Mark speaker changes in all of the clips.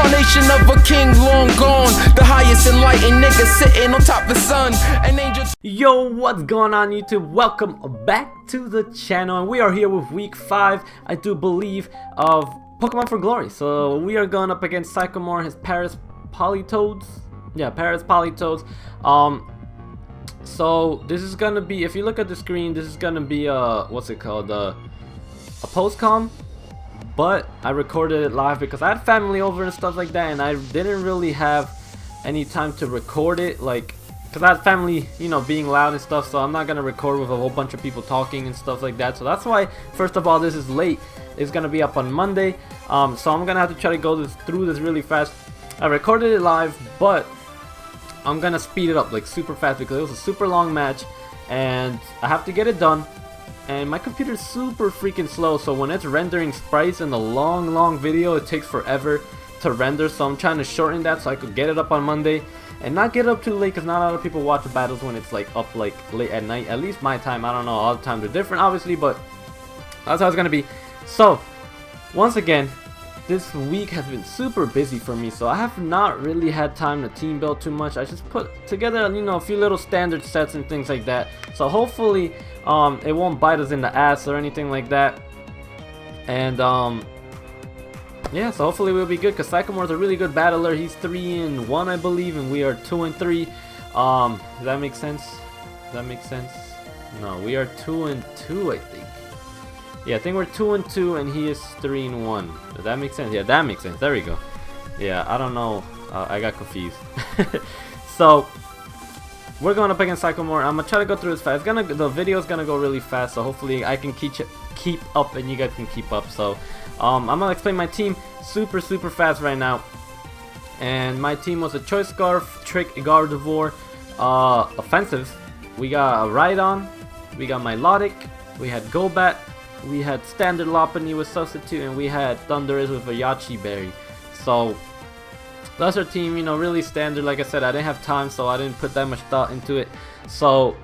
Speaker 1: Reincarnation of a king long gone, the highest enlightened nigga sitting on top of the sun. An angel.
Speaker 2: Yo, what's going on YouTube? Welcome back to the channel, and we are here with week 5, I do believe, of Pokemon for Glory. So we are going up against Sycamore, his Paris Politoeds. Yeah, Paris Politoeds. So this is gonna be, if you look at the screen, this is gonna be what's it called, a post-com, but I recorded it live because I had family over and stuff like that, and I didn't really have any time to record it, like, because I had family, you know, being loud and stuff, so I'm not gonna record with a whole bunch of people talking and stuff like that. So that's why, first of all, this is late. It's gonna be up on Monday, so I'm gonna have to try to go through this really fast. I recorded it live, but I'm gonna speed it up like super fast because it was a super long match and I have to get it done, and my computer is super freaking slow, so when it's rendering sprites in the long video, it takes forever to render. So I'm trying to shorten that so I could get it up on Monday and not get up too late, because not a lot of people watch the battles when it's like up like late at night. At least my time, I don't know, all the times are different obviously, but that's how it's gonna be. So once again, this week has been super busy for me, so I have not really had time to team build too much. I just put together, you know, a few little standard sets and things like that. So hopefully it won't bite us in the ass or anything like that. And yeah, so hopefully we'll be good, because Sycamore's a really good battler. He's 3-1 I believe, and we are 2-3. Does that make sense? Does that make sense? No, we are 2-2 I think. Yeah, I think we're 2-2 and he is 3-1. Does that make sense? Yeah, that makes sense. There we go. Yeah, I don't know. I got confused. So we're going up against Sycamore. I'm gonna try to go through this fast. The video is gonna go really fast, so hopefully I can keep up and you guys can keep up. So I'm gonna explain my team super fast right now. And my team was a Choice Scarf, Trick, Gardevoir, offensive. We got a Rhydon, we got Milotic, we had Golbat, we had standard Lopunny with substitute, and we had Thundurus with a Yachi Berry. So that's our team, you know, really standard. Like I said, I didn't have time, so I didn't put that much thought into it. So,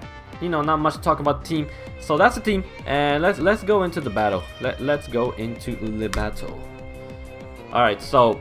Speaker 2: you know, not much to talk about the team. So that's the team, and let's go into the battle. Let's go into the battle. Alright, so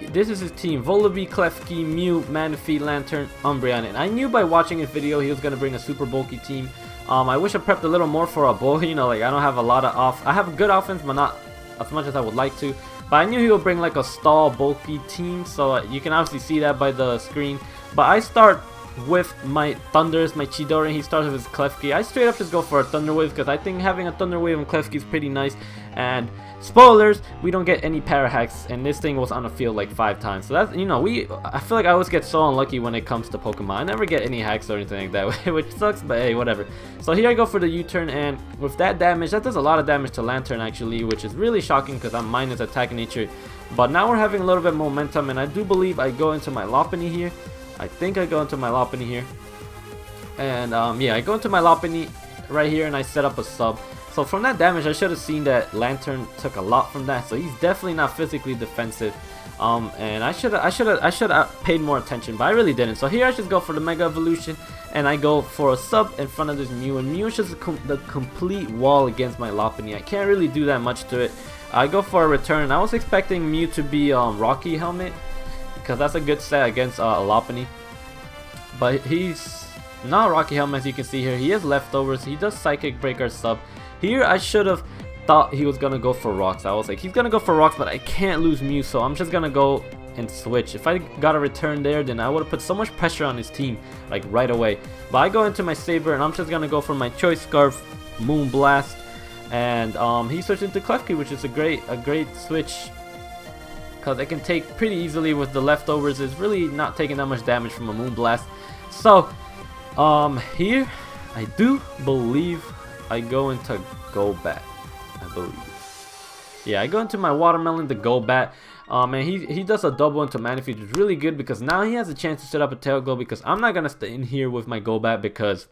Speaker 2: this is his team: Volibee, Klefki, Mew, Manaphy, Lantern, Umbreon. And I knew by watching his video he was gonna bring a super bulky team. I wish I prepped a little more for a bull, you know, like I don't have a lot of I have a good offense, but not as much as I would like to. But I knew he would bring like a stall bulky team, so you can obviously see that by the screen. But I start with my Thundurus, my Chidori, and he starts with his Klefki. I straight up just go for a Thunder Wave because I think having a Thunder Wave and Klefki is pretty nice. And spoilers, we don't get any para hacks, and this thing was on the field like 5 times. So that's, you know, I feel like I always get so unlucky when it comes to Pokemon. I never get any hacks or anything like that, which sucks, but hey, whatever. So here I go for the U-turn, and with that damage, that does a lot of damage to Lantern actually, which is really shocking because I'm minus attack nature. But now we're having a little bit of momentum, and I do believe I go into my Lopunny here. I think I go into my Lopunny here. And yeah, I go into my Lopunny right here, and I set up a sub. So from that damage, I should have seen that Lantern took a lot from that. So he's definitely not physically defensive. And I should have paid more attention, but I really didn't. So here I just go for the Mega Evolution, and I go for a sub in front of this Mew. And Mew is just the complete wall against my Lopunny. I can't really do that much to it. I go for a return. I was expecting Mew to be Rocky Helmet, because that's a good set against a Lopunny. But he's not Rocky Helmet, as you can see here. He has leftovers. He does Psychic Break our sub. Here I should have thought he was gonna go for rocks. I was like, he's gonna go for rocks, but I can't lose Mew, so I'm just gonna go and switch. If I got a return there, then I would have put so much pressure on his team, like right away. But I go into my Saber, and I'm just gonna go for my Choice Scarf, Moonblast, and he switched into Klefki, which is a great switch, because I can take pretty easily with the leftovers. It's really not taking that much damage from a Moonblast. So here I do believe I go into Golbat, I believe. Yeah, I go into my Watermelon to Golbat. And he does a double into Manaphy, which is really good because now he has a chance to set up a Tail Glow, because I'm not going to stay in here with my Golbat because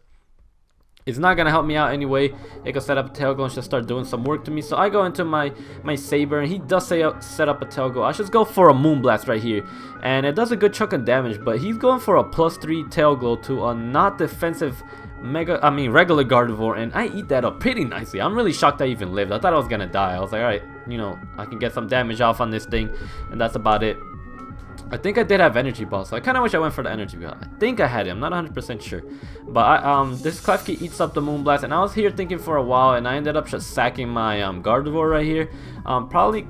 Speaker 2: it's not going to help me out anyway. It can set up a Tail Glow and just start doing some work to me. So I go into my Saber, and he does set up a Tail Glow. I should go for a Moonblast right here, and it does a good chunk of damage, but he's going for a +3 Tail Glow to a not defensive regular Gardevoir, and I eat that up pretty nicely. I'm really shocked I even lived. I thought I was gonna die. I was like, alright, you know, I can get some damage off on this thing, and that's about it. I think I did have Energy Ball, so I kind of wish I went for the Energy Ball. I think I had it. I'm not 100% sure. But this Klefki eats up the Moonblast, and I was here thinking for a while, and I ended up just sacking my Gardevoir right here. Probably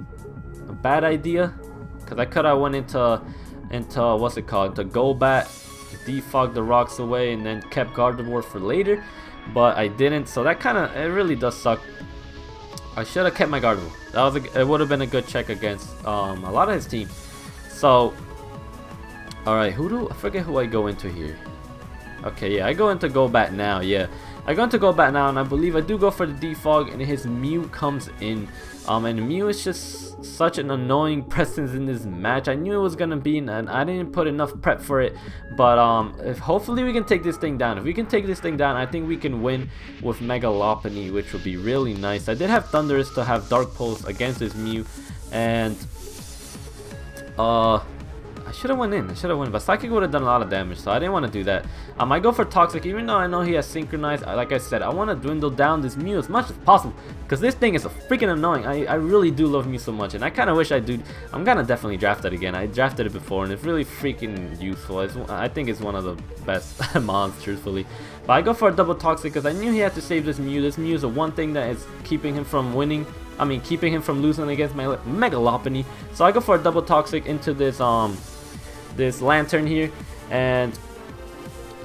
Speaker 2: a bad idea, because I could have went into what's it called, into Golbat, defog the rocks away, and then kept Gardevoir for later. But I didn't, so that it really does suck. I should have kept my Gardevoir. It would have been a good check against a lot of his team. So, alright, I forget who I go into here. Okay, yeah, I go into Golbat now, yeah. I go into Golbat now, and I believe I do go for the defog, and his Mew comes in. And Mew is just such an annoying presence in this match. I knew it was gonna be, and I didn't put enough prep for it. But hopefully we can take this thing down. If we can take this thing down, I think we can win with Mega Lopunny, which would be really nice. I did have Thundurus to have Dark Pulse against this Mew, and I should have went in. But Psychic would have done a lot of damage, so I didn't want to do that. I go for Toxic, even though I know he has Synchronized. Like I said, I want to dwindle down this Mew as much as possible, because this thing is freaking annoying. I really do love Mew so much, and I kind of wish I do. I'm gonna definitely draft it again. I drafted it before, and it's really freaking useful. I think it's one of the best mons, truthfully. But I go for a double Toxic because I knew he had to save this Mew. This Mew is the one thing that is keeping him from winning. Keeping him from losing against my Mega Lopunny. So I go for a double Toxic into this this Lantern here, and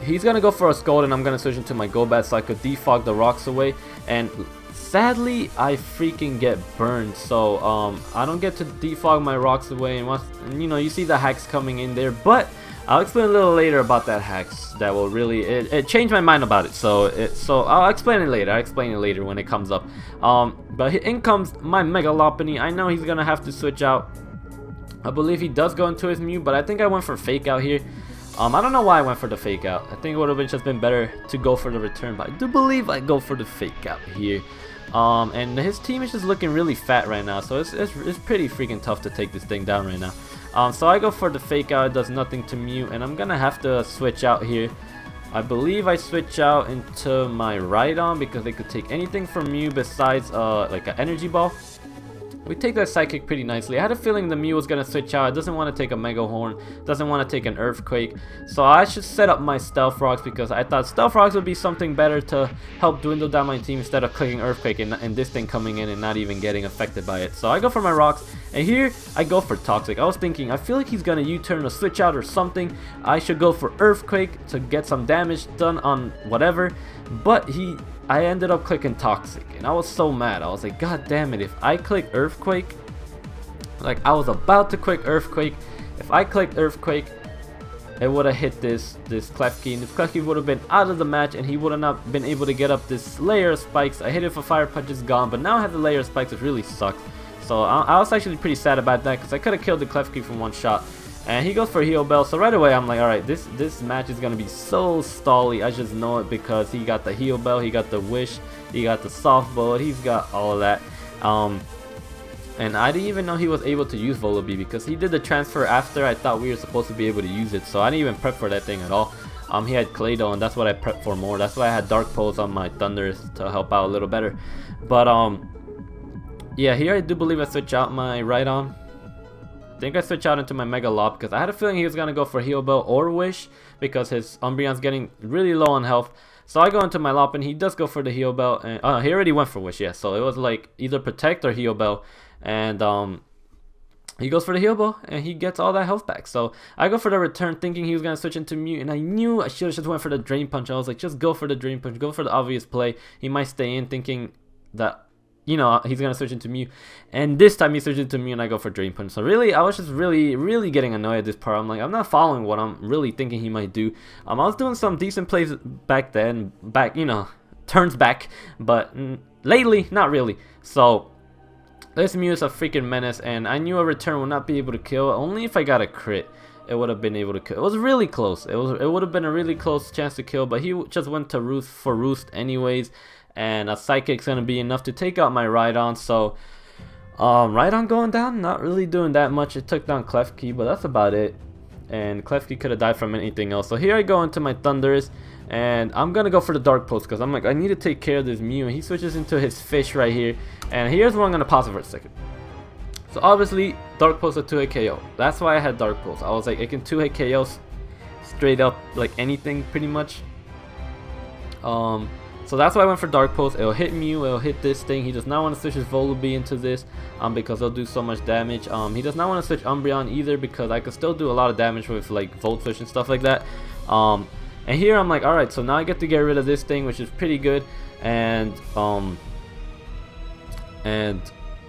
Speaker 2: he's gonna go for a Scald, and I'm gonna switch into my Golbat so I could defog the rocks away. And sadly, I freaking get burned, so I don't get to defog my rocks away. And you know, you see the hacks coming in there, but I'll explain a little later about that hacks that will really it changed my mind about it. So I'll explain it later. I'll explain it later when it comes up. But in comes my Mega Lopunny. I know he's gonna have to switch out. I believe he does go into his Mew, but I think I went for Fake Out here. I don't know why I went for the Fake Out. I think it would have just been better to go for the return, but I do believe I go for the Fake Out here. And his team is just looking really fat right now, so it's pretty freaking tough to take this thing down right now. So I go for the Fake Out. It does nothing to Mew, and I'm gonna have to switch out here. I believe I switch out into my Rhydon because they could take anything from Mew besides like an Energy Ball. We take that Psychic pretty nicely. I had a feeling the Mew was going to switch out. It doesn't want to take a Mega Horn. Doesn't want to take an Earthquake. So I should set up my Stealth Rocks because I thought Stealth Rocks would be something better to help dwindle down my team instead of clicking Earthquake and this thing coming in and not even getting affected by it. So I go for my Rocks. And here I go for Toxic. I was thinking, I feel like he's going to U-turn or switch out or something. I should go for Earthquake to get some damage done on whatever. But I ended up clicking Toxic, and I was so mad. I was like, God damn it, if I click Earthquake, like I was about to click Earthquake, if I clicked Earthquake, it would have hit this Klefki, and this Klefki would have been out of the match, and he would have not been able to get up this layer of spikes. I hit it for Fire Punch, it's gone, but now I have the layer of spikes, which really sucks. So I was actually pretty sad about that, because I could have killed the Klefki from one shot. And he goes for Heal Bell, so right away I'm like, alright, this match is gonna be so stally. I just know it because he got the Heal Bell, he got the Wish, he got the Soft Bullet, he's got all of that. And I didn't even know he was able to use Volibee because he did the transfer after I thought we were supposed to be able to use it, so I didn't even prep for that thing at all. He had Claydol, and that's what I prepped for more. That's why I had Dark Pulse on my Thundurus to help out a little better. But yeah, here I do believe I switch out my Rhydon. I think I switch out into my Mega Lob because I had a feeling he was going to go for Heal Bell or Wish because his Umbreon's getting really low on health. So I go into my Lop, and he does go for the Heal Bell. And, he already went for Wish, yeah. So it was like either Protect or Heal Bell. And he goes for the Heal Bell, and he gets all that health back. So I go for the return thinking he was going to switch into Mew. And I knew I should have just went for the Drain Punch. I was like, just go for the Drain Punch. Go for the obvious play. He might stay in thinking that, you know, he's going to switch into Mew. And this time he switched into Mew, and I go for Drain Punch. So really, I was just really getting annoyed at this part. I'm like, I'm not following what I'm really thinking he might do. I was doing some decent plays back then, you know, turns back. But lately, not really. So this Mew is a freaking menace, and I knew a return would not be able to kill. Only if I got a crit, it would have been able to kill. It was really close. It would have been a really close chance to kill, but he just went to Roost anyways. And a Psychic's going to be enough to take out my Rhydon. So, Rhydon going down, not really doing that much. It took down Klefki, but that's about it. and Klefki could have died from anything else. So here I go into my Thundurus, and I'm gonna go for the Dark Pulse because I'm like, I need to take care of this Mew, and he switches into his fish right here. And here's where I'm gonna pause it for a second. So obviously Dark Pulse a 2-hit KO. That's why I had Dark Pulse. I was like, it can 2-hit KO straight up like anything pretty much. So that's why I went for Dark Pulse. It'll hit Mew, it'll hit this thing. He does not want to switch his Volibee into this because it'll do so much damage. He does not want to switch Umbreon either because I could still do a lot of damage with like Volt Switch and stuff like that. And here I'm like, alright, so now I get to get rid of this thing, which is pretty good. And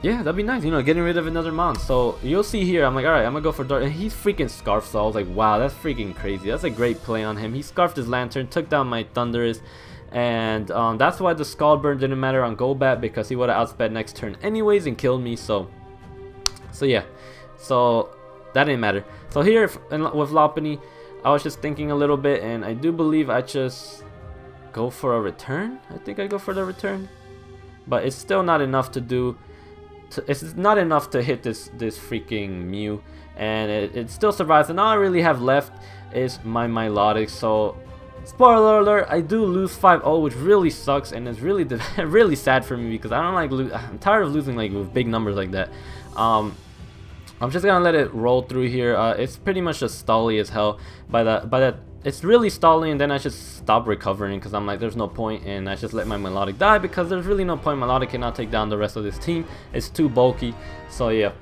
Speaker 2: yeah, that'd be nice, you know, getting rid of another Mon. So you'll see here, I'm like, alright, I'm gonna go for Dark. And he's freaking Scarfed, so I was like, wow, that's freaking crazy. That's a great play on him. He Scarfed his Lantern, took down my Thundurus. And that's why the Scald Burn didn't matter on Golbat, because he would have outsped next turn anyways and killed me. So yeah, so that didn't matter. So here with Lopunny, I was just thinking a little bit, and I do believe I just go for a return. I think I go for the return, but it's still not enough to do. It's not enough to hit this freaking Mew, and it still survives. And all I really have left is my Milotic. So spoiler alert, I do lose 5-0, which really sucks, and it's really really sad for me because I don't like I'm tired of losing like with big numbers like that. I'm just gonna let it roll through here. It's pretty much just stally as hell. By that, it's really stalling, and then I just stop recovering because I'm like, there's no point, and I just let my Milotic die because there's really no point. Milotic cannot take down the rest of this team. It's too bulky. So yeah.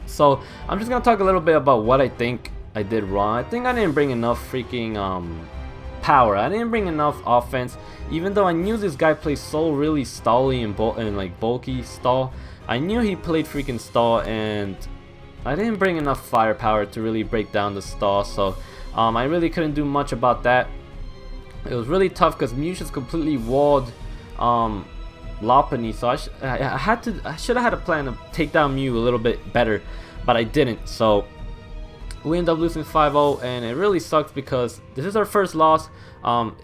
Speaker 2: So I'm just gonna talk a little bit about what I think I did wrong. I think I didn't bring enough freaking power. I didn't bring enough offense, even though I knew this guy plays so really stally and like bulky stall. I knew he played freaking stall, and I didn't bring enough firepower to really break down the stall. So I really couldn't do much about that. It was really tough because Mew just completely walled Lopunny. So I should have had a plan to take down Mew a little bit better, but I didn't. So we end up losing 5-0, and it really sucks because this is our first loss.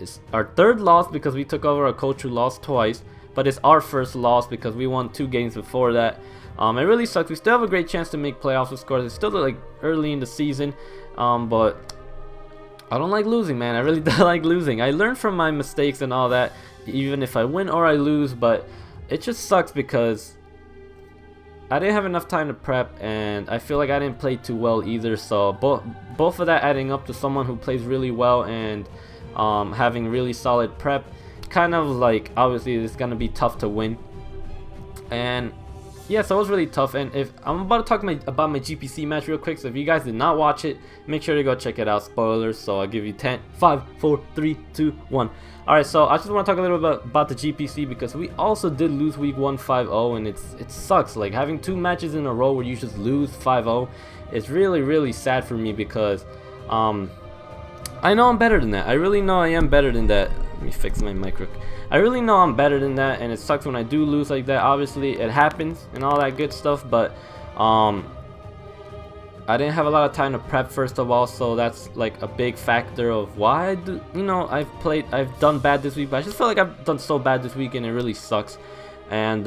Speaker 2: It's our third loss because we took over a coach who lost twice, but it's our first loss because we won 2 games before that. It really sucks. We still have a great chance to make playoffs with scores. It's still like early in the season, but I don't like losing, man. I really don't like losing. I learn from my mistakes and all that, even if I win or I lose, but it just sucks because I didn't have enough time to prep, and I feel like I didn't play too well either. So both of that adding up to someone who plays really well and having really solid prep, kind of like obviously it's gonna be tough to win. And yeah, so it was really tough. And if I'm about to talk about my GPC match real quick, so if you guys did not watch it, make sure to go check it out. Spoilers. So I'll give you 10, 5, 4, 3, 2, 1. Alright, so I just want to talk a little bit about the GPC because we also did lose week 1 5-0, and it sucks. Like having 2 matches in a row where you just lose 5-0, it's really sad for me because I know I'm better than that. I really know I am better than that. Let me fix my mic real quick. I really know I'm better than that, and it sucks when I do lose like that. Obviously it happens and all that good stuff, but I didn't have a lot of time to prep, first of all, so that's like a big factor of why I do, you know, I've done bad this week, but I just feel like I've done so bad this week and it really sucks. And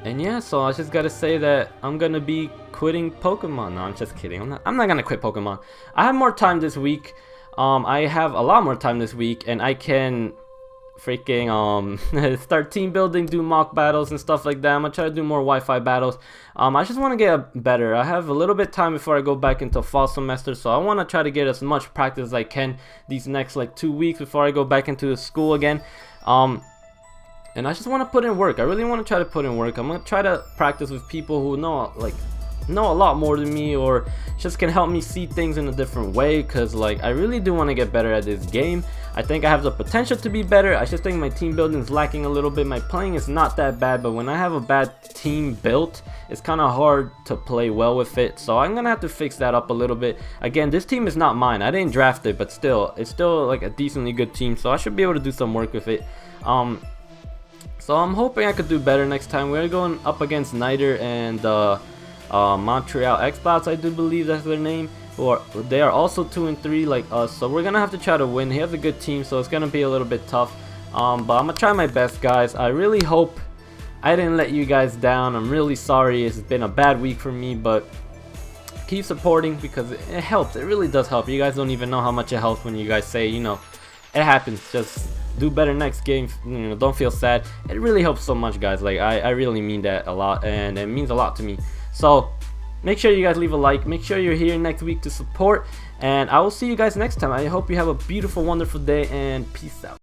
Speaker 2: yeah, so I just gotta say that I'm gonna be quitting Pokemon. No, I'm just kidding. I'm not gonna quit Pokemon. I have more time this week. I have a lot more time this week, and I can freaking start team building, do mock battles and stuff like that. I'm gonna try to do more Wi-Fi battles. I just want to get better. I have a little bit of time before I go back into fall semester, so I want to try to get as much practice as I can these next like 2 weeks before I go back into the school again. And I just want to put in work. I really want to try to put in work. I'm gonna try to practice with people who know a lot more than me, or just can help me see things in a different way, because like I really do want to get better at this game. I think I have the potential to be better. I just think my team building is lacking a little bit. My playing is not that bad, but when I have a bad team built, it's kind of hard to play well with it. So I'm gonna have to fix that up a little bit. Again, this team is not mine. I didn't draft it, but still, it's still like a decently good team, so I should be able to do some work with it. So I'm hoping I could do better next time. We're going up against Niter and Montreal Xbox, I do believe that's their name. They are also 2 and 3 like us, so we're gonna have to try to win. He has a good team, so it's gonna be a little bit tough. But I'm gonna try my best, guys. I really hope I didn't let you guys down. I'm really sorry. It's been a bad week for me, but keep supporting because it helps. It really does help. You guys don't even know how much it helps when you guys say, you know, it happens, just do better next game, you know, don't feel sad. It really helps so much, guys. Like I really mean that a lot, and it means a lot to me. So make sure you guys leave a like, make sure you're here next week to support, and I will see you guys next time. I hope you have a beautiful, wonderful day, and peace out.